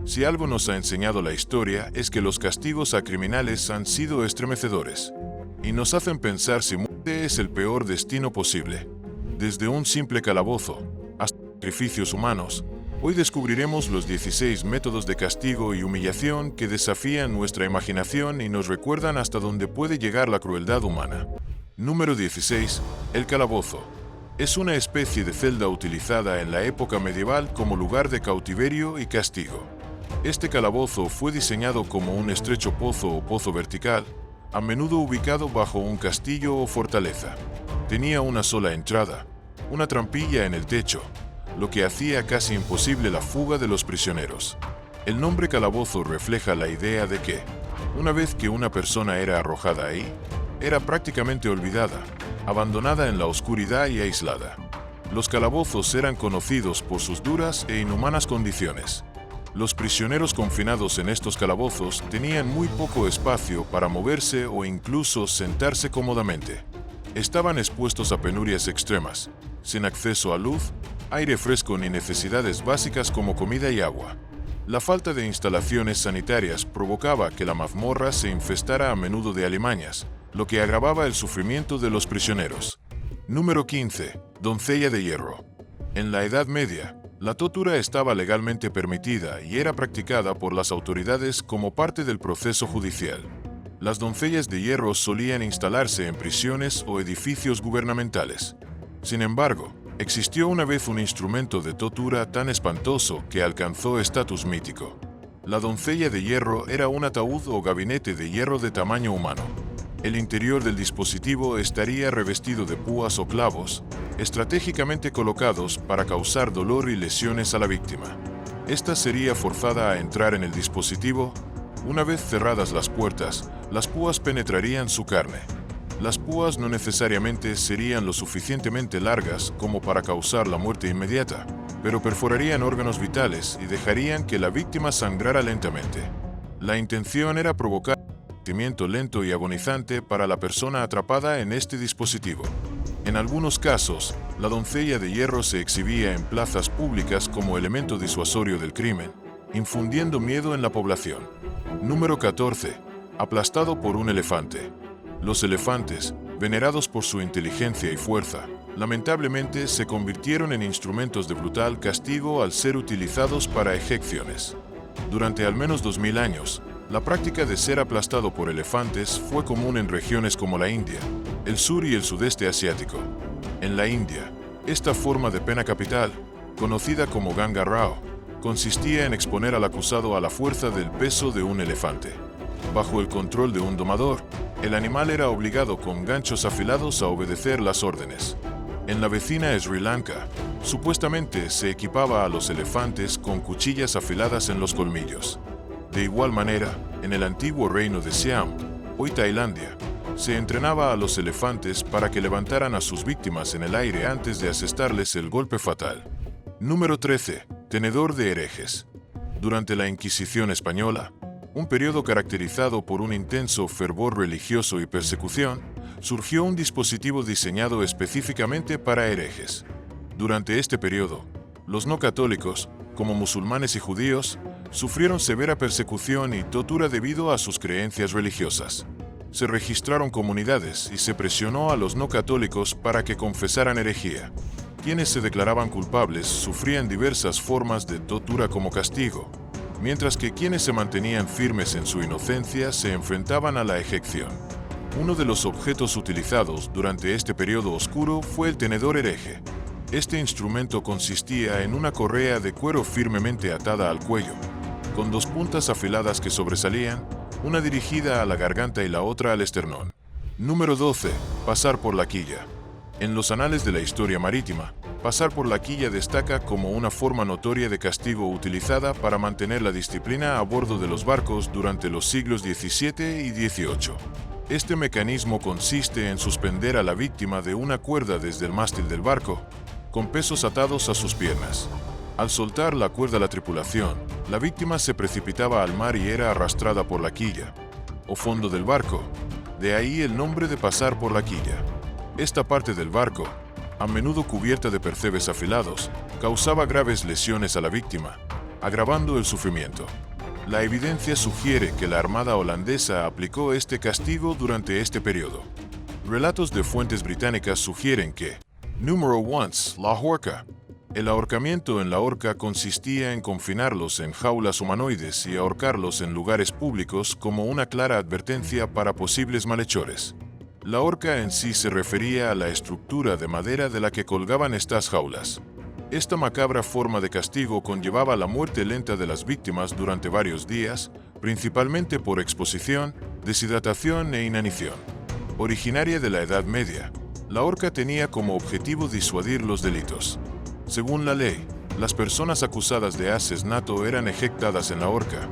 Si algo nos ha enseñado la historia es que los castigos a criminales han sido estremecedores y nos hacen pensar si muerte es el peor destino posible. Desde un simple calabozo hasta sacrificios humanos, hoy descubriremos los 16 métodos de castigo y humillación que desafían nuestra imaginación y nos recuerdan hasta dónde puede llegar la crueldad humana. Número 16. El calabozo. Es una especie de celda utilizada en la época medieval como lugar de cautiverio y castigo. Este calabozo fue diseñado como un estrecho pozo o pozo vertical, a menudo ubicado bajo un castillo o fortaleza. Tenía una sola entrada, una trampilla en el techo, lo que hacía casi imposible la fuga de los prisioneros. El nombre calabozo refleja la idea de que, una vez que una persona era arrojada ahí, era prácticamente olvidada, abandonada en la oscuridad y aislada. Los calabozos eran conocidos por sus duras e inhumanas condiciones. Los prisioneros confinados en estos calabozos tenían muy poco espacio para moverse o incluso sentarse cómodamente. Estaban expuestos a penurias extremas, sin acceso a luz, aire fresco ni necesidades básicas como comida y agua. La falta de instalaciones sanitarias provocaba que la mazmorra se infestara a menudo de alimañas, lo que agravaba el sufrimiento de los prisioneros. Número 15. Doncella de hierro. En la Edad Media, la tortura estaba legalmente permitida y era practicada por las autoridades como parte del proceso judicial. Las doncellas de hierro solían instalarse en prisiones o edificios gubernamentales. Sin embargo, existió una vez un instrumento de tortura tan espantoso que alcanzó estatus mítico. La doncella de hierro era un ataúd o gabinete de hierro de tamaño humano. El interior del dispositivo estaría revestido de púas o clavos, estratégicamente colocados para causar dolor y lesiones a la víctima. Esta sería forzada a entrar en el dispositivo. Una vez cerradas las puertas, las púas penetrarían su carne. Las púas no necesariamente serían lo suficientemente largas como para causar la muerte inmediata, pero perforarían órganos vitales y dejarían que la víctima sangrara lentamente. La intención era provocar un sufrimiento lento y agonizante para la persona atrapada en este dispositivo. En algunos casos, la doncella de hierro se exhibía en plazas públicas como elemento disuasorio del crimen, infundiendo miedo en la población. Número 14. Aplastado por un elefante. Los elefantes, venerados por su inteligencia y fuerza, lamentablemente se convirtieron en instrumentos de brutal castigo al ser utilizados para ejecuciones. Durante al menos 2000 años, la práctica de ser aplastado por elefantes fue común en regiones como la India, el sur y el sudeste asiático. En la India, esta forma de pena capital, conocida como Ganga Rao, consistía en exponer al acusado a la fuerza del peso de un elefante. Bajo el control de un domador, el animal era obligado con ganchos afilados a obedecer las órdenes. En la vecina Sri Lanka, supuestamente se equipaba a los elefantes con cuchillas afiladas en los colmillos. De igual manera, en el antiguo reino de Siam, hoy Tailandia, se entrenaba a los elefantes para que levantaran a sus víctimas en el aire antes de asestarles el golpe fatal. Número 13. Tenedor de herejes. Durante la Inquisición española, un periodo caracterizado por un intenso fervor religioso y persecución, surgió un dispositivo diseñado específicamente para herejes. Durante este periodo, los no católicos, como musulmanes y judíos, sufrieron severa persecución y tortura debido a sus creencias religiosas. Se registraron comunidades y se presionó a los no católicos para que confesaran herejía. Quienes se declaraban culpables sufrían diversas formas de tortura como castigo, mientras que quienes se mantenían firmes en su inocencia se enfrentaban a la ejecución. Uno de los objetos utilizados durante este periodo oscuro fue el tenedor hereje. Este instrumento consistía en una correa de cuero firmemente atada al cuello, con dos puntas afiladas que sobresalían, una dirigida a la garganta y la otra al esternón. Número 12. Pasar por la quilla. En los anales de la historia marítima, pasar por la quilla destaca como una forma notoria de castigo utilizada para mantener la disciplina a bordo de los barcos durante los siglos XVII y XVIII. Este mecanismo consiste en suspender a la víctima de una cuerda desde el mástil del barco, con pesos atados a sus piernas. Al soltar la cuerda a la tripulación, la víctima se precipitaba al mar y era arrastrada por la quilla, o fondo del barco, de ahí el nombre de pasar por la quilla. Esta parte del barco, a menudo cubierta de percebes afilados, causaba graves lesiones a la víctima, agravando el sufrimiento. La evidencia sugiere que la Armada holandesa aplicó este castigo durante este periodo. Relatos de fuentes británicas sugieren que, número 1, la horca. El ahorcamiento en la horca consistía en confinarlos en jaulas humanoides y ahorcarlos en lugares públicos como una clara advertencia para posibles malhechores. La horca en sí se refería a la estructura de madera de la que colgaban estas jaulas. Esta macabra forma de castigo conllevaba la muerte lenta de las víctimas durante varios días, principalmente por exposición, deshidratación e inanición. Originaria de la Edad Media, la horca tenía como objetivo disuadir los delitos. Según la ley, las personas acusadas de asesinato eran ejecutadas en la horca,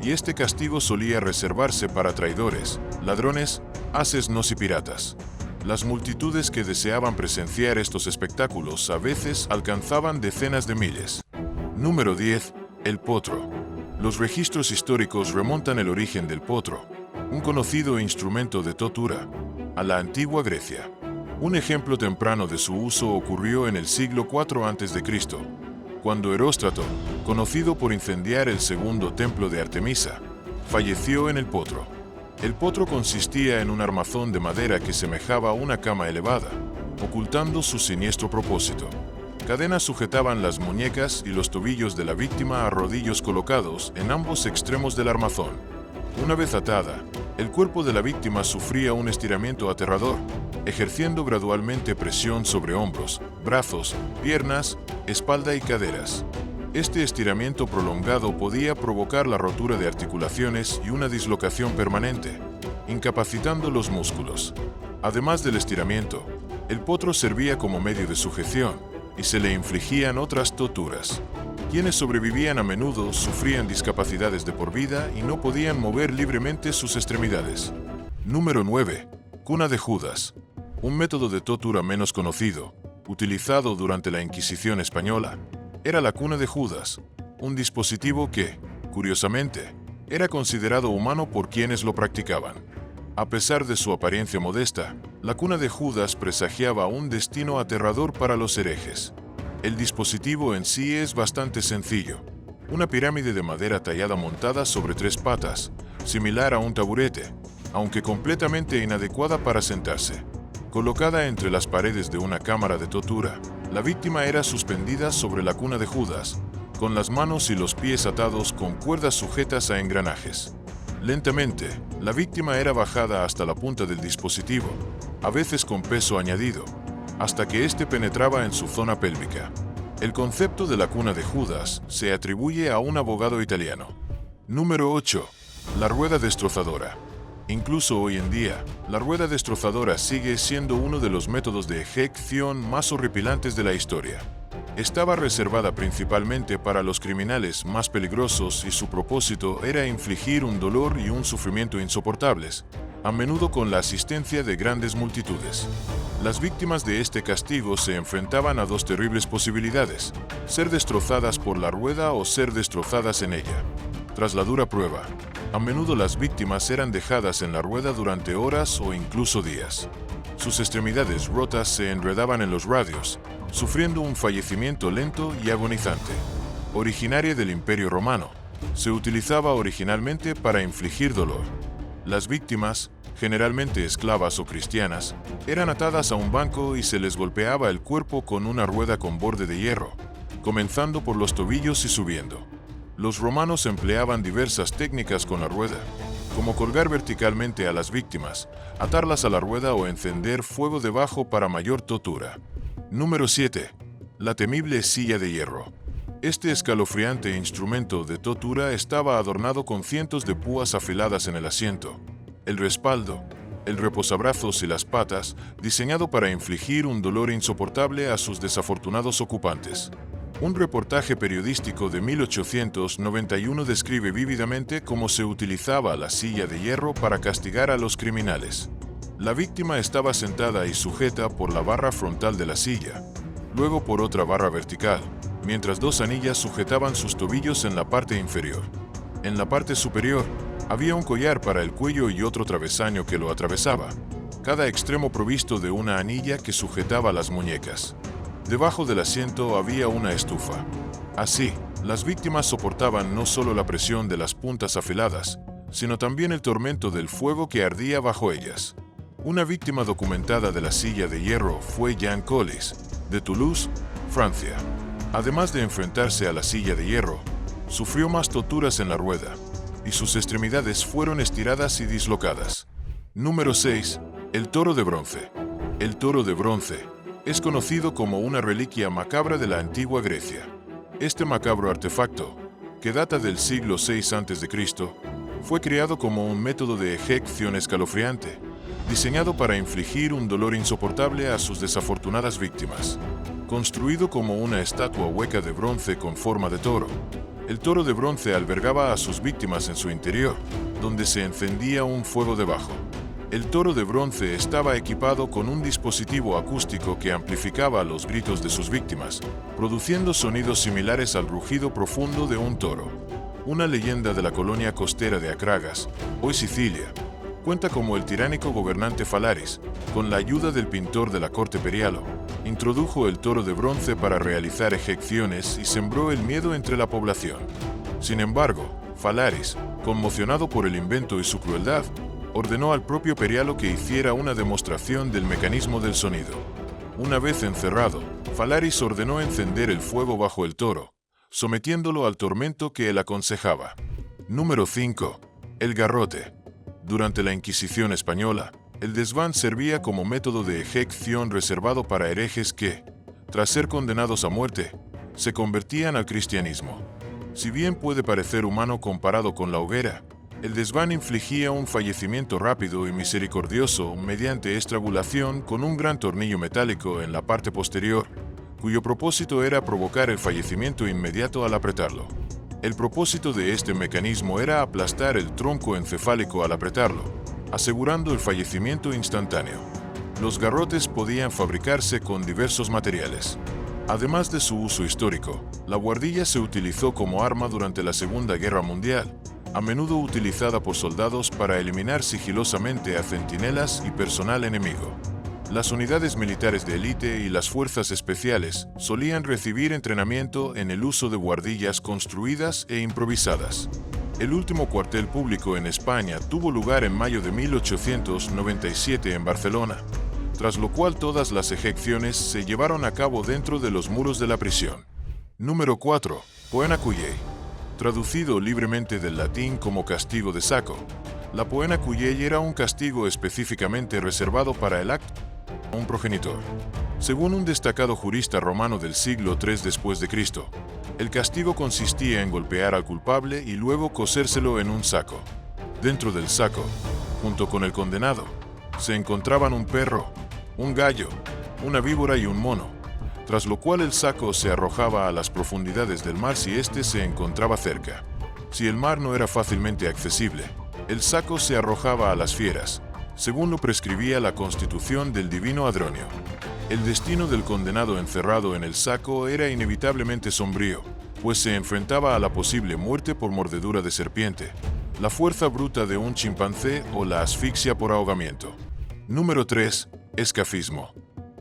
y este castigo solía reservarse para traidores, ladrones, asesinos y piratas. Las multitudes que deseaban presenciar estos espectáculos a veces alcanzaban decenas de miles. Número 10. El potro. Los registros históricos remontan el origen del potro, un conocido instrumento de tortura, a la antigua Grecia. Un ejemplo temprano de su uso ocurrió en el siglo IV a.C., cuando Heróstrato, conocido por incendiar el segundo templo de Artemisa, falleció en el potro. El potro consistía en un armazón de madera que semejaba a una cama elevada, ocultando su siniestro propósito. Cadenas sujetaban las muñecas y los tobillos de la víctima a rodillos colocados en ambos extremos del armazón. Una vez atada, el cuerpo de la víctima sufría un estiramiento aterrador, ejerciendo gradualmente presión sobre hombros, brazos, piernas, espalda y caderas. Este estiramiento prolongado podía provocar la rotura de articulaciones y una dislocación permanente, incapacitando los músculos. Además del estiramiento, el potro servía como medio de sujeción y se le infligían otras torturas. Quienes sobrevivían a menudo sufrían discapacidades de por vida y no podían mover libremente sus extremidades. Número 9. Cuna de Judas. Un método de tortura menos conocido, utilizado durante la Inquisición española, era la cuna de Judas, un dispositivo que, curiosamente, era considerado humano por quienes lo practicaban. A pesar de su apariencia modesta, la cuna de Judas presagiaba un destino aterrador para los herejes. El dispositivo en sí es bastante sencillo. Una pirámide de madera tallada montada sobre 3 patas, similar a un taburete, aunque completamente inadecuada para sentarse. Colocada entre las paredes de una cámara de tortura, la víctima era suspendida sobre la cuna de Judas, con las manos y los pies atados con cuerdas sujetas a engranajes. Lentamente, la víctima era bajada hasta la punta del dispositivo, a veces con peso añadido, hasta que éste penetraba en su zona pélvica. El concepto de la cuna de Judas se atribuye a un abogado italiano. Número 8. La rueda destrozadora. Incluso hoy en día, la rueda destrozadora sigue siendo uno de los métodos de ejecución más horripilantes de la historia. Estaba reservada principalmente para los criminales más peligrosos y su propósito era infligir un dolor y un sufrimiento insoportables, a menudo con la asistencia de grandes multitudes. Las víctimas de este castigo se enfrentaban a 2 terribles posibilidades: ser destrozadas por la rueda o ser destrozadas en ella. Tras la dura prueba, a menudo las víctimas eran dejadas en la rueda durante horas o incluso días. Sus extremidades rotas se enredaban en los radios, sufriendo un fallecimiento lento y agonizante. Originaria del Imperio Romano, se utilizaba originalmente para infligir dolor. Las víctimas, generalmente esclavas o cristianas, eran atadas a un banco y se les golpeaba el cuerpo con una rueda con borde de hierro, comenzando por los tobillos y subiendo. Los romanos empleaban diversas técnicas con la rueda, como colgar verticalmente a las víctimas, atarlas a la rueda o encender fuego debajo para mayor tortura. Número 7. La temible silla de hierro. Este escalofriante instrumento de tortura estaba adornado con cientos de púas afiladas en el asiento, el respaldo, el reposabrazos y las patas, diseñado para infligir un dolor insoportable a sus desafortunados ocupantes. Un reportaje periodístico de 1891 describe vívidamente cómo se utilizaba la silla de hierro para castigar a los criminales. La víctima estaba sentada y sujeta por la barra frontal de la silla, luego por otra barra vertical, mientras 2 anillas sujetaban sus tobillos en la parte inferior. En la parte superior, había un collar para el cuello y otro travesaño que lo atravesaba, cada extremo provisto de una anilla que sujetaba las muñecas. Debajo del asiento había una estufa. Así, Las víctimas soportaban no solo la presión de las puntas afiladas, sino también el tormento del fuego que ardía bajo ellas. Una víctima documentada de la silla de hierro fue Jean Collis, de Toulouse, Francia. Además de enfrentarse a la silla de hierro, sufrió más torturas en la rueda, y sus extremidades fueron estiradas y dislocadas. Número 6. El toro de bronce. El toro de bronce es conocido como una reliquia macabra de la antigua Grecia. Este macabro artefacto, que data del siglo VI a.C., fue creado como un método de ejecución escalofriante, diseñado para infligir un dolor insoportable a sus desafortunadas víctimas. Construido como una estatua hueca de bronce con forma de toro, el toro de bronce albergaba a sus víctimas en su interior, donde se encendía un fuego debajo. El toro de bronce estaba equipado con un dispositivo acústico que amplificaba los gritos de sus víctimas, produciendo sonidos similares al rugido profundo de un toro. Una leyenda de la colonia costera de Acragas, hoy Sicilia, cuenta cómo el tiránico gobernante Falaris, con la ayuda del pintor de la corte Perialo, introdujo el toro de bronce para realizar ejecuciones y sembró el miedo entre la población. Sin embargo, Falaris, conmocionado por el invento y su crueldad, ordenó al propio Perialo que hiciera una demostración del mecanismo del sonido. Una vez encerrado, Falaris ordenó encender el fuego bajo el toro, sometiéndolo al tormento que él aconsejaba. Número 5. El garrote. Durante la Inquisición española, el desván servía como método de ejecución reservado para herejes que, tras ser condenados a muerte, se convertían al cristianismo. Si bien puede parecer humano comparado con la hoguera, el desván infligía un fallecimiento rápido y misericordioso mediante estrangulación con un gran tornillo metálico en la parte posterior, cuyo propósito era provocar el fallecimiento inmediato al apretarlo. El propósito de este mecanismo era aplastar el tronco encefálico al apretarlo, asegurando el fallecimiento instantáneo. Los garrotes podían fabricarse con diversos materiales. Además de su uso histórico, la buhardilla se utilizó como arma durante la Segunda Guerra Mundial, a menudo utilizada por soldados para eliminar sigilosamente a centinelas y personal enemigo. Las unidades militares de élite y las fuerzas especiales solían recibir entrenamiento en el uso de buhardillas construidas e improvisadas. El último cuartel público en España tuvo lugar en mayo de 1897 en Barcelona, tras lo cual todas las ejecuciones se llevaron a cabo dentro de los muros de la prisión. Número 4. Poena Cullei. Traducido libremente del latín como castigo de saco, la poena Cullei era un castigo específicamente reservado para el acto de un progenitor. Según un destacado jurista romano del siglo III después de Cristo, el castigo consistía en golpear al culpable y luego cosérselo en un saco. Dentro del saco, junto con el condenado, se encontraban un perro, un gallo, una víbora y un mono, tras lo cual el saco se arrojaba a las profundidades del mar si éste se encontraba cerca. Si el mar no era fácilmente accesible, el saco se arrojaba a las fieras, según lo prescribía la constitución del divino Adronio. El destino del condenado encerrado en el saco era inevitablemente sombrío, pues se enfrentaba a la posible muerte por mordedura de serpiente, la fuerza bruta de un chimpancé o la asfixia por ahogamiento. Número 3. Escafismo.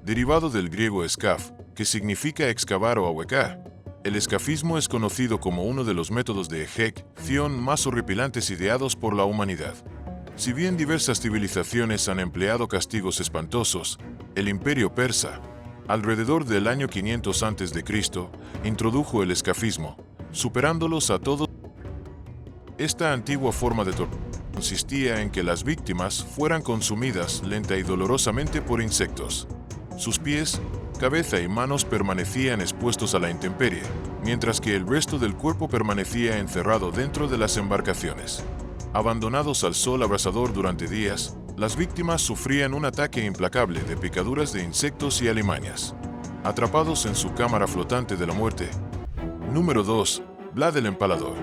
Derivado del griego escaf, que significa excavar o ahuecar, el escafismo es conocido como uno de los métodos de ejecución más horripilantes ideados por la humanidad. Si bien diversas civilizaciones han empleado castigos espantosos, el Imperio Persa, alrededor del año 500 a.C., introdujo el escafismo, superándolos a todos. Esta antigua forma de tortura consistía en que las víctimas fueran consumidas lenta y dolorosamente por insectos. Sus pies, cabeza y manos permanecían expuestos a la intemperie, mientras que el resto del cuerpo permanecía encerrado dentro de las embarcaciones. Abandonados al sol abrasador durante días, las víctimas sufrían un ataque implacable de picaduras de insectos y alimañas. Atrapados en su cámara flotante de la muerte. Número 2. Vlad el Empalador.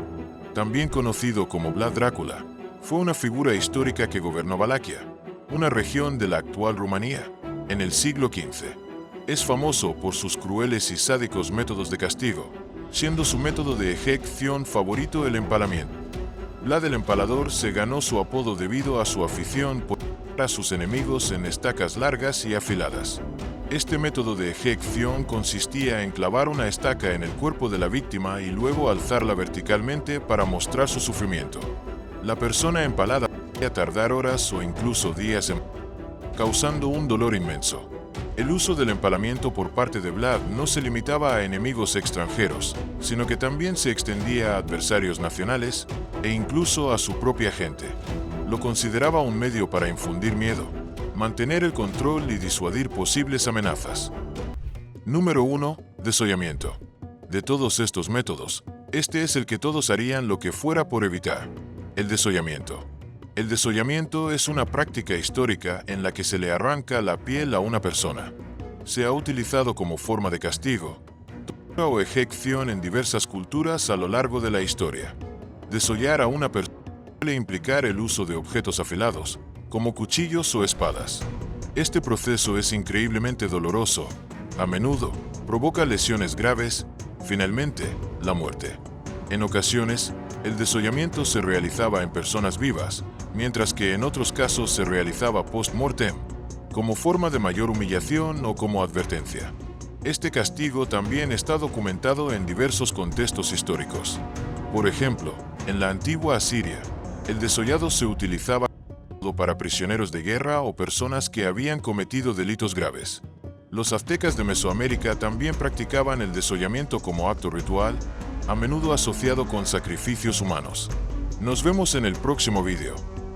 También conocido como Vlad Drácula, fue una figura histórica que gobernó Valaquia, una región de la actual Rumanía, en el siglo XV. Es famoso por sus crueles y sádicos métodos de castigo, siendo su método de ejecución favorito el empalamiento. Vlad el Empalador se ganó su apodo debido a su afición por a sus enemigos en estacas largas y afiladas. Este método de ejecución consistía en clavar una estaca en el cuerpo de la víctima y luego alzarla verticalmente para mostrar su sufrimiento. La persona empalada podía tardar horas o incluso días causando un dolor inmenso. El uso del empalamiento por parte de Vlad no se limitaba a enemigos extranjeros, sino que también se extendía a adversarios nacionales e incluso a su propia gente. Lo consideraba un medio para infundir miedo, mantener el control y disuadir posibles amenazas. Número 1. Desollamiento. De todos estos métodos, este es el que todos harían lo que fuera por evitar: el desollamiento. El desollamiento es una práctica histórica en la que se le arranca la piel a una persona. Se ha utilizado como forma de castigo, tortura o ejecución en diversas culturas a lo largo de la historia. Desollar a una persona suele implicar el uso de objetos afilados, como cuchillos o espadas. Este proceso es increíblemente doloroso. A menudo provoca lesiones graves, finalmente, la muerte. En ocasiones, el desollamiento se realizaba en personas vivas, mientras que en otros casos se realizaba post-mortem, como forma de mayor humillación o como advertencia. Este castigo también está documentado en diversos contextos históricos. Por ejemplo, en la antigua Asiria, el desollado se utilizaba para prisioneros de guerra o personas que habían cometido delitos graves. Los aztecas de Mesoamérica también practicaban el desollamiento como acto ritual, a menudo asociado con sacrificios humanos. Nos vemos en el próximo video.